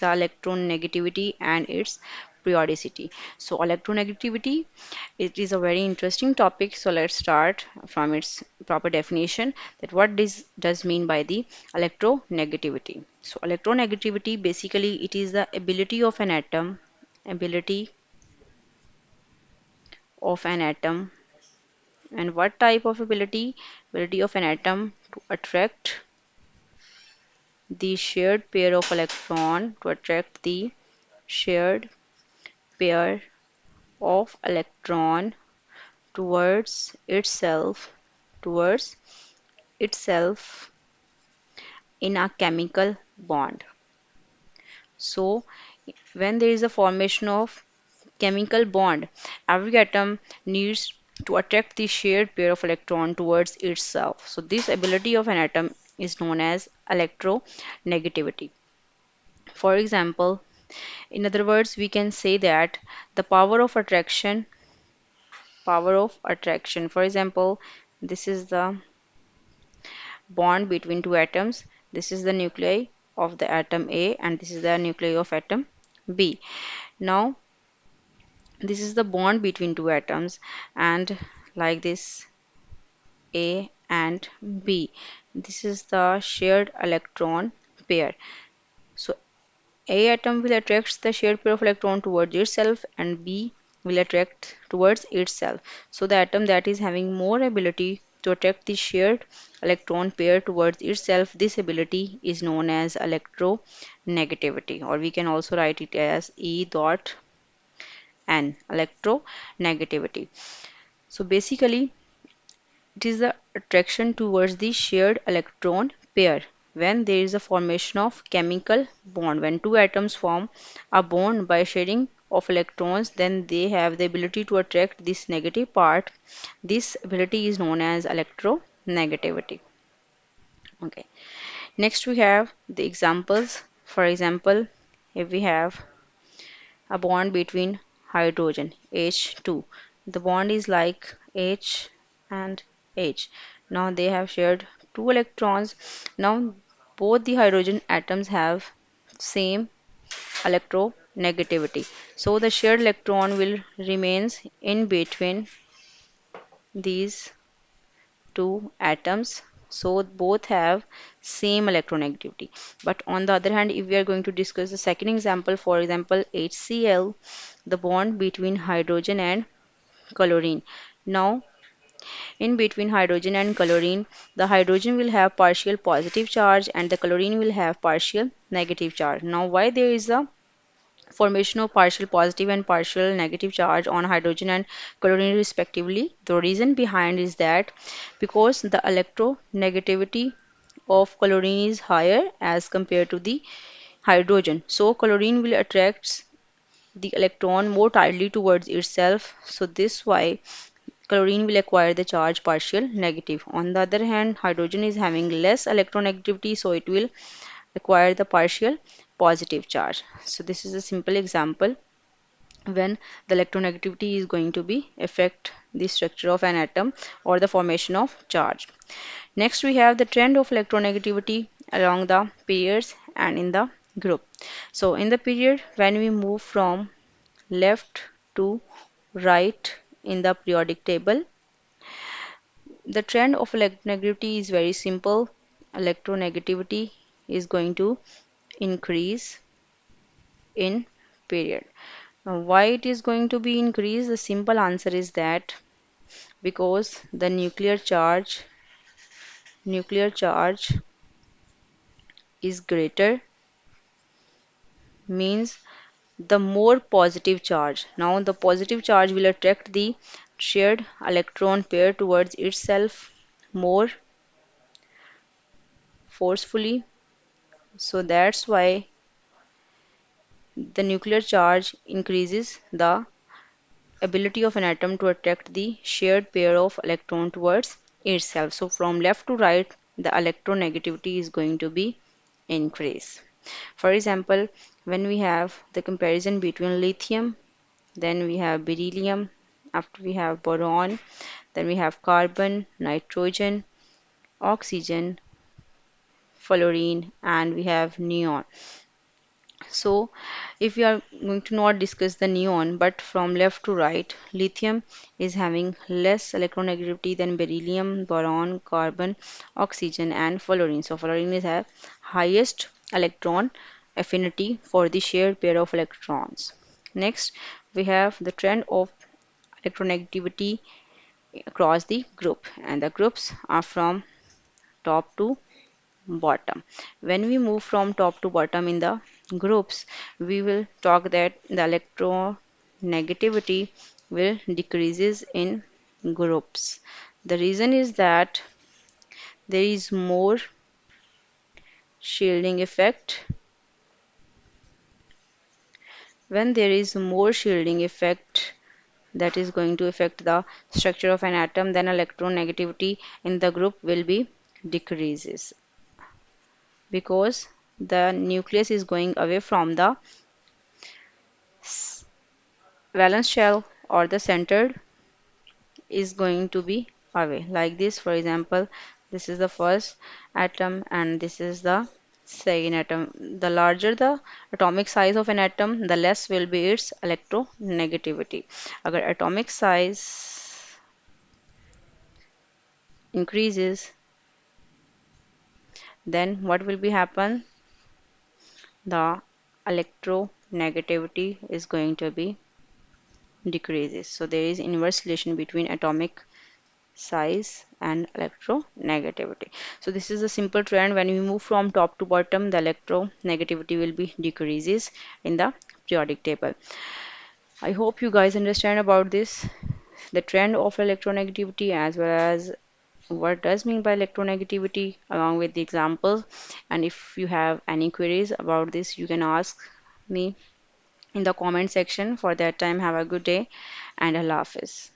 the electronegativity and its periodicity. So electronegativity, it is a very interesting topic. So let's start from its proper definition, that what this does mean by the electronegativity. So electronegativity, basically it is the ability of an atom. And what type of ability? Ability of an atom to attract the shared pair of electron, to attract the shared pair of electron towards itself in a chemical bond. So when there is a formation of chemical bond, every atom needs to attract the shared pair of electron towards itself. So this ability of an atom is known as electronegativity. For example, in other words, we can say that the power of attraction. For example, this is the bond between two atoms. This is the nuclei of the atom A and this is the nuclei of atom B. Now, this is the bond between two atoms, and like this, A and B. This is the shared electron pair. So A atom will attract the shared pair of electron towards itself and B will attract towards itself. So the atom that is having more ability to attract the shared electron pair towards itself, this ability is known as electronegativity, or we can also write it as E dot N, electronegativity. So basically it is the attraction towards the shared electron pair when there is a formation of chemical bond. When two atoms form a bond by sharing of electrons, then they have the ability to attract this negative part. This ability is known as electronegativity. Okay. Next we have the examples. For example, if we have a bond between hydrogen H2. The bond is like H and H. Now they have shared two electrons. Now both the hydrogen atoms have same electronegativity. So the shared electron will remains in between these two atoms, so both have same electronegativity. But on the other hand, if we are going to discuss the second example, for example HCl, the bond between hydrogen and chlorine. Now in between hydrogen and chlorine, the hydrogen will have partial positive charge and the chlorine will have partial negative charge. Now why there is a formation of partial positive and partial negative charge on hydrogen and chlorine respectively? The reason behind is that because the electronegativity of chlorine is higher as compared to the hydrogen. So chlorine will attract the electron more tightly towards itself. So this why chlorine will acquire the charge partial negative. On the other hand, hydrogen is having less electronegativity, so it will acquire the partial positive charge. So this is a simple example when the electronegativity is going to be affect the structure of an atom or the formation of charge. Next we have the trend of electronegativity along the periods and in the group. So in the period when we move from left to right in the periodic table, the trend of electronegativity is very simple. Electronegativity is going to increase in period. Now, why it is going to be increased? The simple answer is that because the nuclear charge is greater, means the more positive charge. Now the positive charge will attract the shared electron pair towards itself more forcefully. So that's why the nuclear charge increases the ability of an atom to attract the shared pair of electron towards itself. So from left to right, the electronegativity is going to be increased. For example, when we have the comparison between lithium, then we have beryllium, after we have boron, then we have carbon, nitrogen, oxygen, fluorine, and we have neon. So, if we are going to not discuss the neon, but from left to right, lithium is having less electronegativity than beryllium, boron, carbon, oxygen, and fluorine. So, fluorine is have highest electron affinity for the shared pair of electrons. Next, we have the trend of electronegativity across the group, and the groups are from top to bottom. When we move from top to bottom in the groups, we will talk that the electronegativity will decreases in groups. The reason is that there is more shielding effect. When there is more shielding effect that is going to affect the structure of an atom, then electronegativity in the group will be decreases because the nucleus is going away from the valence shell or the centered is going to be away like this. For example, this is the first atom and this is the second atom. The larger the atomic size of an atom, the less will be its electronegativity. Agar atomic size increases, then what will be happen? The electronegativity is going to be decreases. So there is inverse relation between atomic size and electronegativity. So this is a simple trend. When we move from top to bottom, the electronegativity will be decreases in the periodic table. I hope you guys understand about this, the trend of electronegativity as well as what does mean by electronegativity along with the examples. And if you have any queries about this, you can ask me in the comment section. For that time, have a good day and Allah Hafiz.